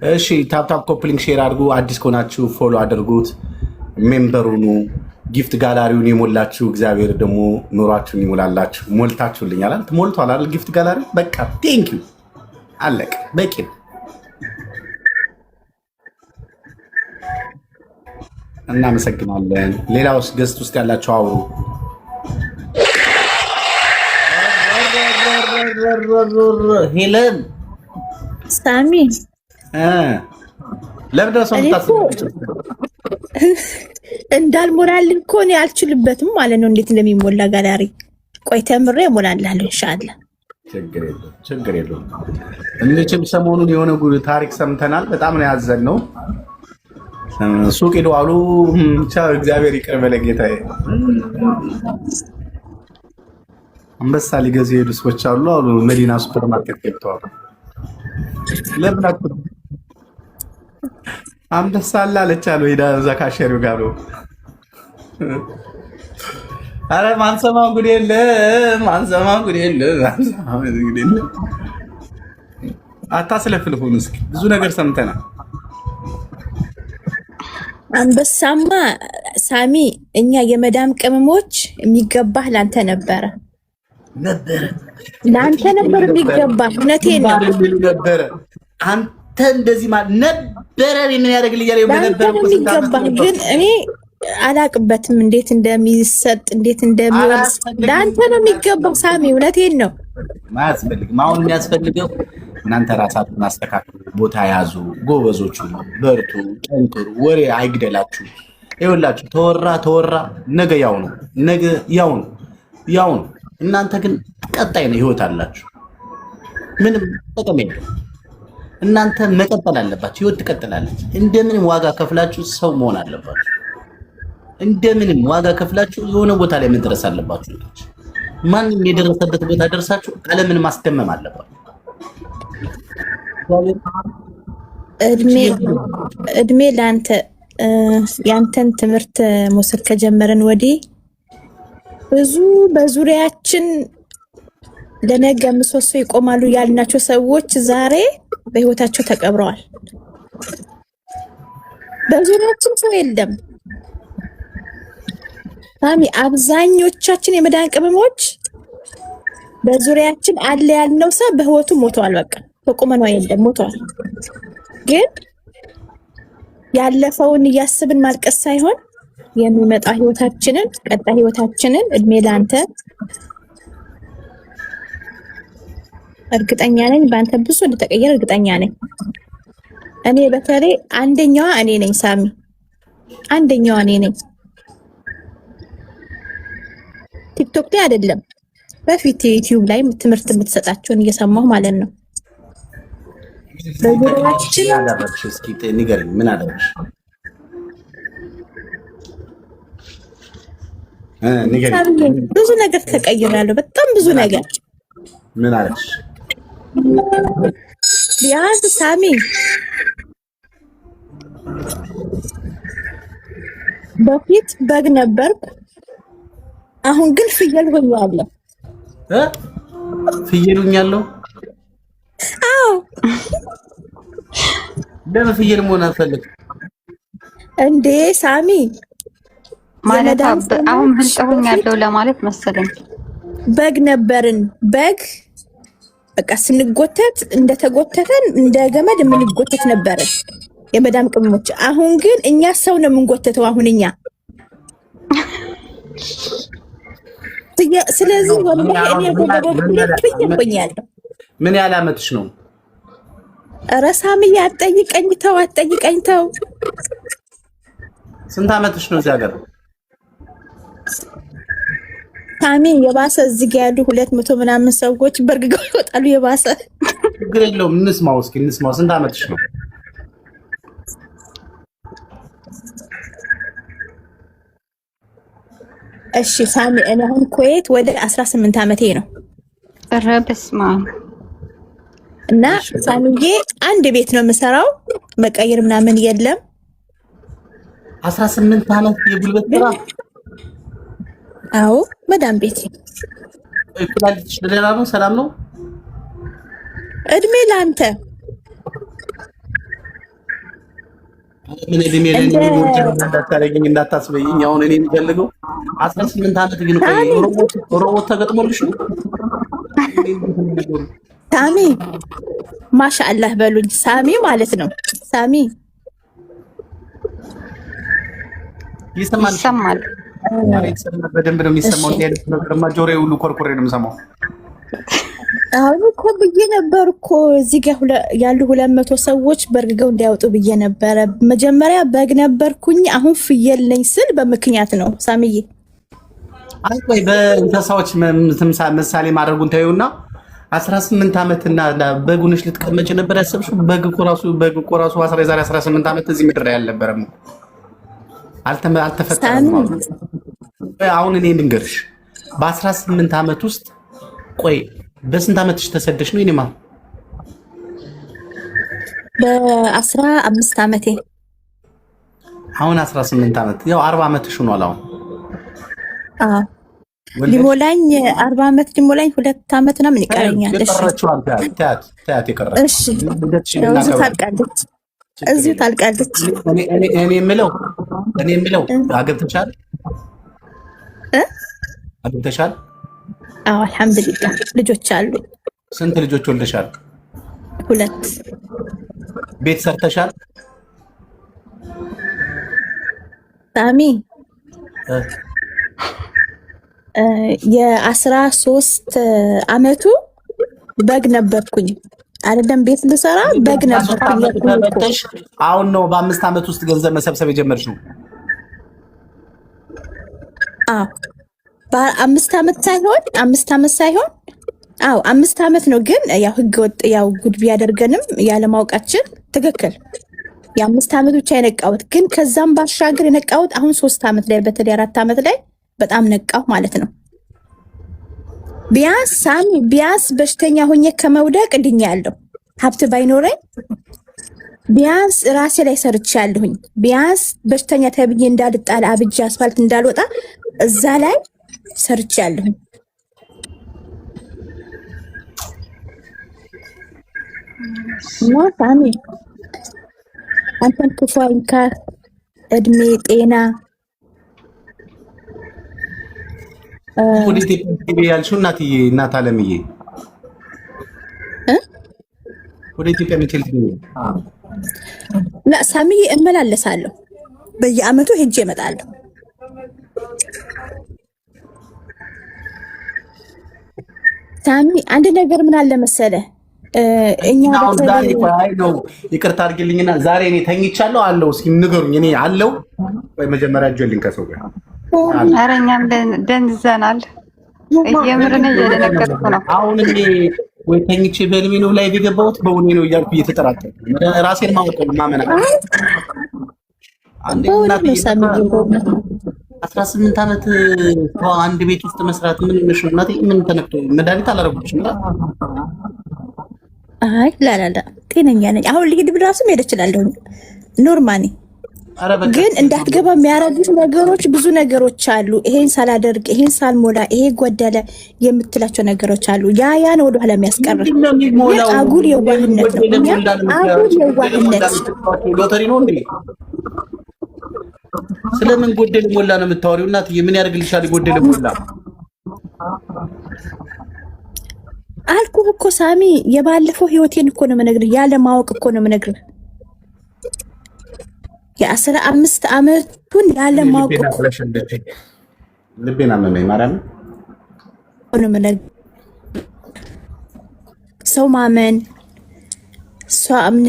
እሺ ታፕታፕ ኮፕሊንግ ሼር አድርጉ። አዲስ ከሆናችሁ ፎሎ አድርጉት። ሜምበሩኑ ጊፍት ጋላሪውን የሞላችሁ እግዚአብሔር ደግሞ ኑሯችሁን ይሞላላችሁ። ሞልታችሁልኛል። ሞልቷል አይደል? ጊፍት ጋላሪ በቃ ቴንኪዩ አለቀ። በቂ ነው። እናመሰግናለን። ሌላውስ ገስት ውስጥ ያላችሁ አውሩ። ሄለን ሳሚ ለምን ደረሰው እንዳልሞላልን እኮ እኔ አልችልበትም ማለት ነው። እንዴት እንደሚሞላ ጋላሪ ቆይ ተምሬ እሞላለሁ ኢንሻአላህ። ችግር የለውም። እንችም ሰሞኑን የሆነ ታሪክ ሰምተናል። በጣም ነው ያዘንነው። ሱቅ ሄዶ አሉ ቻው እግዚአብሔር ይቅር በለ ጌታዬ። አንበሳ ሊገዙ የሄዱ ሰዎች አሉ መዲና ሱፐር ማርኬት ገብተዋል። ለምን አንበሳ አላለች አሉ ሄዳ እዛ ካሸሪው ጋር ነው። አረ ማንሰማው ጉድ የለም። አታስለፍልፉን እስኪ። ብዙ ነገር ሰምተናል። አንበሳማ ሳሚ እኛ የመዳም ቅመሞች የሚገባህ ላንተ ነበረ ላንተ ነበር የሚገባህ። እውነቴን ነው ነበረ። አንተ እንደዚህ ማለት ነበረ ምን ያደርግልኛል? የሚገባህ ግን እኔ አላቅበትም እንዴት እንደሚሰጥ እንዴት እንደሚወርስ ላንተ ነው የሚገባው ሳሚ። እውነቴን ነው። ማያስፈልግም። አሁን የሚያስፈልገው እናንተ ራሳችሁን አስተካክሉ፣ ቦታ ያዙ፣ ጎበዞቹ በርቱ፣ ጠንክሩ፣ ወሬ አይግደላችሁ። ይኸውላችሁ ተወራ ነገ ያው ነው። እናንተ ግን ቀጣይ ነው ህይወት አላችሁ። ምንም ጥቅም የለም። እናንተ መቀጠል አለባችሁ። ህይወት ትቀጥላለች። እንደምንም ዋጋ ከፍላችሁ ሰው መሆን አለባችሁ። እንደምንም ዋጋ ከፍላችሁ የሆነ ቦታ ላይ መድረስ አለባችሁ። ማንም የደረሰበት ቦታ ደርሳችሁ ዓለምን ማስደመም አለባችሁ። እድሜ ለአንተ ያንተን ትምህርት መውሰድ ከጀመረን ወዲህ ብዙ በዙሪያችን ለነገ ምሰሶ ይቆማሉ ያልናቸው ሰዎች ዛሬ በህይወታቸው ተቀብረዋል። በዙሪያችን ሰው የለም ሳሚ። አብዛኞቻችን የመዳን ቅመሞች በዙሪያችን አለ ያልነው ሰው በህይወቱ ሞተዋል። በቃ በቁመናው የለም ሞተዋል። ግን ያለፈውን እያስብን ማልቀስ ሳይሆን የሚመጣ ህይወታችንን ቀጣይ ህይወታችንን እድሜ ላንተ። እርግጠኛ ነኝ ባንተ ብዙ እንደተቀየረ እርግጠኛ ነኝ። እኔ በተለይ አንደኛዋ እኔ ነኝ ሳሚ፣ አንደኛዋ እኔ ነኝ። ቲክቶክ ላይ አይደለም በፊት ዩቲዩብ ላይ ትምህርት የምትሰጣቸውን እየሰማሁ ማለት ነው። በዙሪያችን አዳራሽ እስኪ ንገረኝ፣ ምን አደረግሽ? ብዙ ነገር ተቀይራለሁ። በጣም ብዙ ነገር። ምን አለሽ? ቢያንስ ሳሚ በፊት በግ ነበርኩ፣ አሁን ግን ፍየል ሆኛለሁ። ፍየል ሆኛለሁ? አዎ። ለምን ፍየል መሆን አልፈልግም እንዴ ሳሚ? ማለት አሁን ብልጥ ሆኛለሁ ለማለት መሰለኝ። በግ ነበርን። በግ በቃ ስንጎተት እንደተጎተተን እንደ ገመድ የምንጎተት ነበርን የመዳም ቅመሞች። አሁን ግን እኛ ሰው ነው የምንጎተተው። አሁን እኛ ስለዚህ ወላሂ እኔ ያለው ምን ያህል ዓመትሽ ነው? ኧረ ሳሚዬ አትጠይቀኝ ተው። ስንት ዓመትሽ ነው? እዚህ ሀገር ሳሚ የባሰ እዚህ ጋር ያሉ 200 ምናምን ሰዎች በርግገው ይወጣሉ። የባሰ ችግር የለውም። እንስማው እስኪ እንስማው። ስንት ዓመትሽ ነው? እሺ ሳሚ እኔ አሁን ኩዌት ወደ 18 ዓመቴ ነው። ኧረ በስመ አብ። እና ሳሚዬ አንድ ቤት ነው የምሰራው፣ መቀየር ምናምን የለም። 18 ዓመት የጉልበት ስራ? አዎ መዳም ቤት። ኩላሊትሽ ደህና ነው? ሰላም ነው? እድሜ ለአንተ ምን እድሜ ለኔ እንዳታረጊኝ እንዳታስበይኝ። አሁን እኔ የምፈልገው 18 ዓመት ግን ቆይ ሮቦት ተገጥሞልሽ ነው ሳሚ? ማሻአላህ በሉኝ። ሳሚ ማለት ነው። ሳሚ ይሰማል? ይሰማል። በደንብ ነው የሚሰማው። እንዴት ነው ነገርማ ጆሮዬ ሁሉ ኮርኮሬ ነው የምሰማው። አሁን እኮ ብዬ ነበር እኮ እዚህ ጋር ያሉ 200 ሰዎች በርግገው እንዲያወጡ ብዬ ነበረ። መጀመሪያ በግ ነበርኩኝ፣ አሁን ፍየል ነኝ ስል በምክንያት ነው ሳሚዬ። አይ ቆይ በእንስሳዎች ምሳሌ ማድረጉን ታዩና 18 ዓመትና በጉንሽ ልትቀመጭ ነበር ያሰብሽው? በግ እኮ ራሱ የዛሬ 18 ዓመት እዚህ ምድር ላይ አልነበረም፣ አልተፈጠረም። አሁን እኔ ልንገርሽ በ18 ዓመት ውስጥ ቆይ በስንት ዓመትሽ ተሰደሽ ነው? እኔማ በ15 ዓመቴ። አሁን 18 ዓመት ያው 40 ዓመትሽ ሆኗል አሁን። አዎ ሊሞላኝ 40 ዓመት ሊሞላኝ 2 ዓመት ነው። ምን ይቀረኛል? እሺ ታያት ይቀራል። እሺ እዚሁ ታልቃለች። እኔ የምለው አገብተሻል? አገብተሻል? አዎ አልሐምዱሊላህ ልጆች አሉ። ስንት ልጆች ወልደሻል? 2። ቤት ሰርተሻል? ሳሚ የ13 ዓመቱ በግ ነበርኩኝ አይደለም ቤት ልሰራ በግ ነበርኩኝ። አሁን ነው በ5 ዓመት ውስጥ ገንዘብ መሰብሰብ የጀመርሽው? አዎ በ5 ዓመት ሳይሆን 5 ዓመት ነው። ግን ያው ህገ ወጥ ያው ጉድ ቢያደርገንም ያለማውቃችን ትክክል የ5 ዓመት ብቻ የነቃሁት። ግን ከዛም ባሻገር የነቃሁት አሁን 3 ዓመት ላይ በተለይ 4 ዓመት ላይ በጣም ነቃሁ ማለት ነው። ቢያንስ ሳሚ ቢያንስ በሽተኛ ሆኜ ከመውደቅ ድኛለሁ። ሀብት ባይኖረኝ ቢያንስ ራሴ ላይ ሰርቻለሁኝ። ቢያንስ በሽተኛ ተብዬ እንዳልጣል አብጄ አስፋልት እንዳልወጣ እዛ ላይ ሰርቻለሁኝ። ሞ ሳሚ አንተን ክፉ አይንካህ፣ እድሜ ጤና ወደ ኢትዮጵያ ያልሽው እናት አለምዬ ወደ ኢትዮጵያ ምትል ላ ሳሚዬ እመላለሳለሁ። በየአመቱ ሄጄ እመጣለሁ። ሳሚ አንድ ነገር ምን አለ መሰለህ እኛ ነው ይቅርታ አድርግልኝና ዛሬ እኔ ተኝቻለሁ አለው። እስኪ ንገሩኝ። እኔ አለው ወይ መጀመሪያ ጆሊን ከሰው ጋር ኧረ እኛም ደንዝዘናል። የምርን እየደነገጥኩ ነው። አሁን እኔ ወይ ተኝቼ በህልሜ ነው ላይ የገባሁት በእውኔ ነው እያልኩ እየተጠራጠርኩ ራሴን ማወቅ ማመን አንዴ እናት 18 ዓመት አንድ ቤት ውስጥ መስራት ምን ነሽ እናቴ? ምን ተነክቶ መድኃኒት አላረጉችም? አይ ላላላ ጤነኛ ነኝ። አሁን ልሂድ ብራሱ መሄድ እችላለሁ። ኖርማሊ ግን እንዳትገባ የሚያረጉት ነገሮች ብዙ ነገሮች አሉ። ይሄን ሳላደርግ ይሄን ሳልሞላ ይሄ ጎደለ የምትላቸው ነገሮች አሉ። ያ ነው ወደ ኋላ የሚያስቀር አጉል የዋህነት ነው። አጉል የዋህነት ሎተሪ ነው እንዴ? ስለምን ጎደለ ሞላ ነው የምታወሪው? እናትዬ ምን ያደርግልሻል? ጎደለ ሞላ አልኩህ እኮ ሳሚ። የባለፈው ህይወቴን እኮ ነው የምነግርህ። ያለ ማወቅ እኮ ነው የምነግርህ። የ15 ዓመቱን ያለ ማወቅ እኮ ልቤና መመኝ ማራም ነው የምነግርህ። ሰው ማመን ሰው አምነ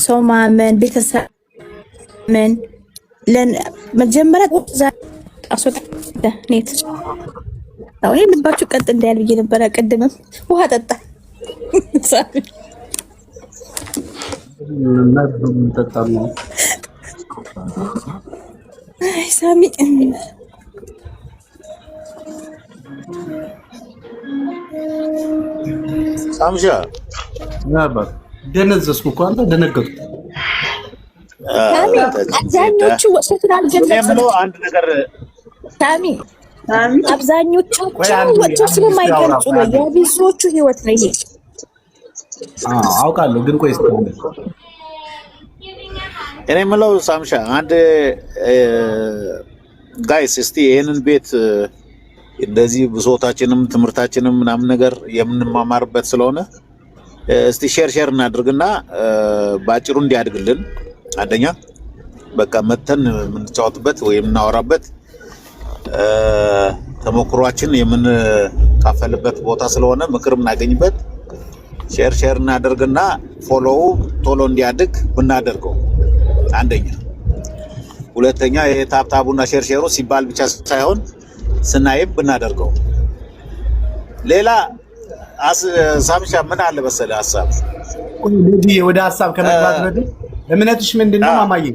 ሰው ማመን ቤተሰብ ምን ለመጀመሪያ አስወጣ ኔት አሁን ልባችሁ ቀጥ እንዳያል ብዬ ነበር። ቀድመም ውሃ ጠጣ ሳሚ ሳምሻ ነበር። ደነዘዝኩ እኮ አንተ ደነገጥኩ። አብዛኞቹ ወጥተው አልገለጹም። አንድ ነገር ሳሚ አብዛኞቻቸው ወጥተው ስለማይገልጹ ነው የብዙዎቹ ህይወት ነው ይሄ። አውቃለሁ ግን ቆይ እኔ የምለው ሳምሻ አንድ ጋይስ እስቲ ይሄንን ቤት እንደዚህ ብሶታችንም ትምህርታችንም ምናምን ነገር የምንማማርበት ስለሆነ እስቲ ሼር እናድርግና ባጭሩ እንዲያድግልን አንደኛ በቃ መተን የምንጫወትበት ወይ የምናወራበት ተሞክሯችን የምንካፈልበት ቦታ ስለሆነ ምክር የምናገኝበት ሼር እናድርግና ፎሎው ቶሎ እንዲያድግ ብናደርገው አንደኛ። ሁለተኛ ይሄ ታብታቡና ሼሩ ሲባል ብቻ ሳይሆን ስናይም ብናደርገው። ሌላ ሳምሻ ምን አለ መሰለህ ሐሳብ ወደ ሐሳብ ከመግባት በፊት እምነትሽ ምንድነው ማማዬ?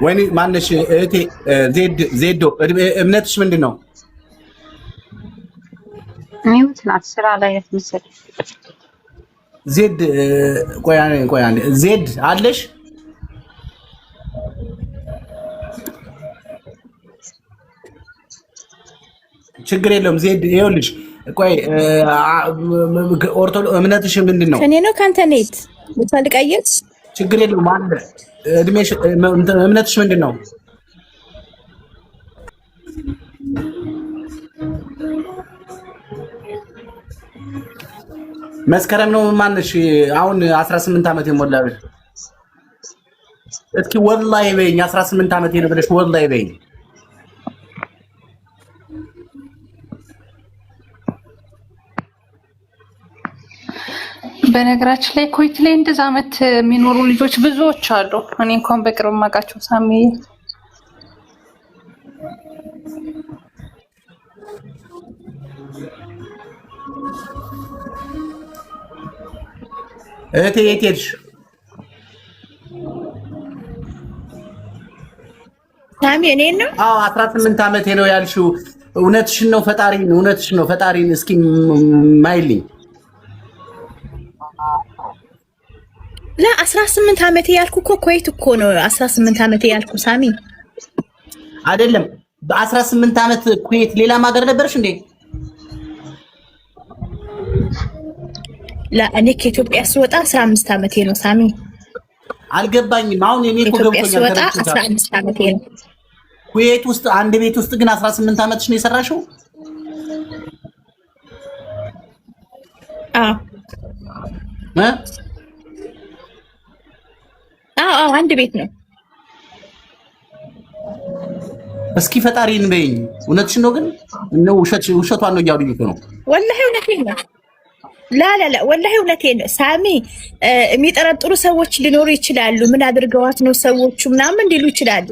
ወይኔ ማነሽ እህቴ ዜዶ እምነትሽ ምንድነው? ሚውት ናት ስራ ላይ ያስመስል ዜድ ቆይ ዜድ አለሽ? ችግር የለውም ዜድ ይኸውልሽ ቆይ እምነትሽ ምንድነው? ከኔ ነው ካንተ ኔት ልፈልቀየት ችግር የለውም አለ እድሜሽ እምነትሽ ምንድነው? መስከረም ነው ማነሽ አሁን 18 ዓመት የሞላው እስኪ ወላሂ በይኝ 18 ዓመት ነው ብለሽ ወላሂ በይኝ። በነገራችን ላይ ኮይት ላይ እንደዛ ዓመት የሚኖሩ ልጆች ብዙዎች አሉ። እኔ እንኳን በቅርብ ማውቃቸው ሳሚ እህቴ የት ሄድሽ? ሳሚ እኔ ነው 18 ዓመቴ ነው ያልሽው እውነትሽን ነው? እውነትሽን ነው? ፈጣሪን እስኪ ማይልኝ ለ18 ዓመቴ ያልኩ እኮ ኮይት እኮ ነው 18 ዓመቴ ያልኩ ሳሚ አይደለም። በ18 ዓመት ኩዌት ሌላ ማገር ነበርሽ እንዴ? እኔ ከኢትዮጵያ ስወጣ 15 ዓመቴ ነው ሳሚ። አልገባኝም። አሁን እኔ እኮ ገብቶኛል። 15 ዓመቴ ነው። ኩዌት ውስጥ አንድ ቤት ውስጥ ግን 18 ዓመትሽ ነው የሰራሽው? አዎ አንድ ቤት ነው። እስኪ ፈጣሪን በይኝ። እውነትሽን ነው ግን ነው ውሸቷን ነው እያሉኝ እኮ ነው። ወላሂ እውነቴን ነው። ላ ወላሂ እውነቴን ነው ሳሚ። የሚጠረጥሩ ሰዎች ሊኖሩ ይችላሉ። ምን አድርገዋት ነው ሰዎቹ ምናምን ሊሉ ይችላሉ።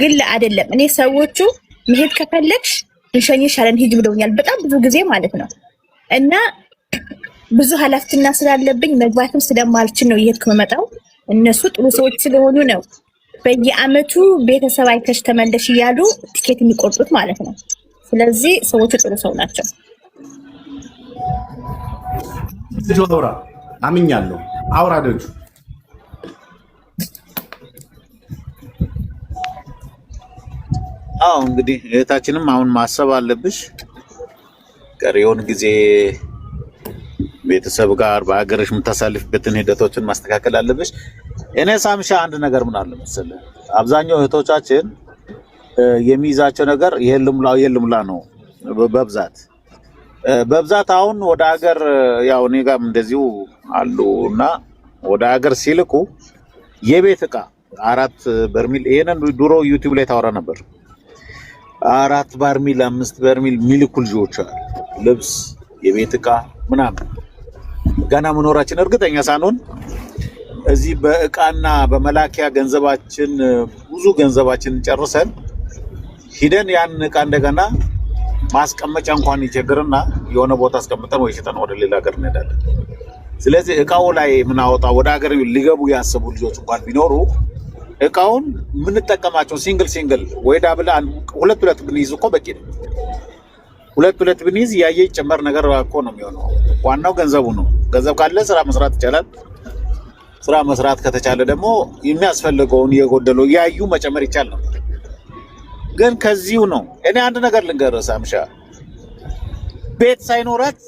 ግን አይደለም። እኔ ሰዎቹ መሄድ ከፈለግሽ እንሸኝሻለን ሂጅ ብለውኛል። በጣም ብዙ ጊዜ ማለት ነው። እና ብዙ ኃላፊነትና ስላለብኝ መግባትም ስለማልችል ነው እየሄድኩ የምመጣው። እነሱ ጥሩ ሰዎች ስለሆኑ ነው በየአመቱ ቤተሰብ አይተሽ ተመለሽ እያሉ ቲኬት የሚቆርጡት ማለት ነው። ስለዚህ ሰዎቹ ጥሩ ሰው ናቸው። ጆራ አምኛለሁ። አውራ ደጁ እንግዲህ እህታችንም አሁን ማሰብ አለብሽ ቀሪውን ጊዜ ቤተሰብ ጋር በአገርሽ የምታሳልፍበትን ሂደቶችን ማስተካከል አለብሽ። እኔ ሳምሻ አንድ ነገር ምን አለ መሰለህ አብዛኛው እህቶቻችን የሚይዛቸው ነገር የልምላ ነው በብዛት አሁን ወደ ሀገር ያው እኔ ጋርም እንደዚሁ አሉና ወደ ሀገር ሲልኩ የቤት ዕቃ 4 በርሚል ይሄንን ድሮ ዩቲዩብ ላይ ታወራ ነበር 4 በርሚል 5 በርሚል ሚልኩ ልጆች አሉ። ልብስ የቤት ዕቃ ምናምን ገና መኖራችን እርግጠኛ ሳንሆን እዚህ በእቃና በመላኪያ ገንዘባችን ብዙ ገንዘባችንን ጨርሰን ሂደን ያን ዕቃ እንደገና ማስቀመጫ እንኳን ይቸግርና የሆነ ቦታ አስቀምጠን ወይ ሽጠን ወደ ሌላ ሀገር እንሄዳለን። ስለዚህ ዕቃው ላይ ምናወጣው ወደ ሀገር ሊገቡ ያሰቡ ልጆች እንኳን ቢኖሩ ዕቃውን የምንጠቀማቸው ሲንግል ወይ ዳብል ሁለት ብንይዝ እኮ በቂ ነው። ሁለት ብንይዝ ያየ ጨመር ነገር እኮ ነው የሚሆነው። ዋናው ገንዘቡ ነው። ገንዘብ ካለ ስራ መስራት ይቻላል። ስራ መስራት ከተቻለ ደግሞ የሚያስፈልገውን የጎደለው ያዩ መጨመር ይቻል ነው። ግን ከዚሁ ነው። እኔ አንድ ነገር ልንገርህ ሳምሻ፣ ቤት ሳይኖራት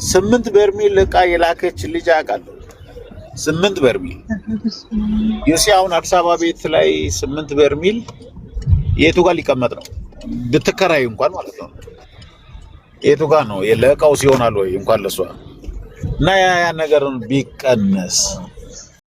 8 በርሜል ዕቃ የላከች ልጅ አውቃለሁ። 8 በርሜል ዩሲ አሁን አዲስ አበባ ቤት ላይ 8 በርሜል የቱ ጋር ሊቀመጥ ነው? ብትከራይ እንኳን ማለት ነው። የቱ ጋር ነው? ለእቃው ሲሆናል ወይ እንኳን ለሷ እና ያ ነገር ቢቀነስ